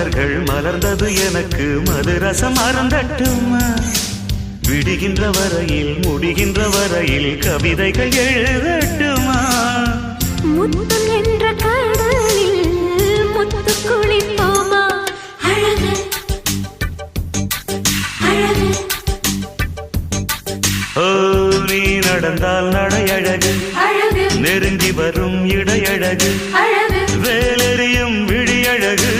மலர்கள் மலர்ந்தது எனக்கு மதுரசம் அருந்தட்டுமா விடுகின்ற வரையில் முடிகின்ற வரையில் கவிதைகள் எழுதட்டுமா முத்தம் என்ற கடலில் முத்து குளிப்போமா அழகு அழகு ஓ நீ நடந்தால் நடையழகு அழகு நெருங்கி வரும் இடையழகு அழகு வேலெறியும் விழியழகு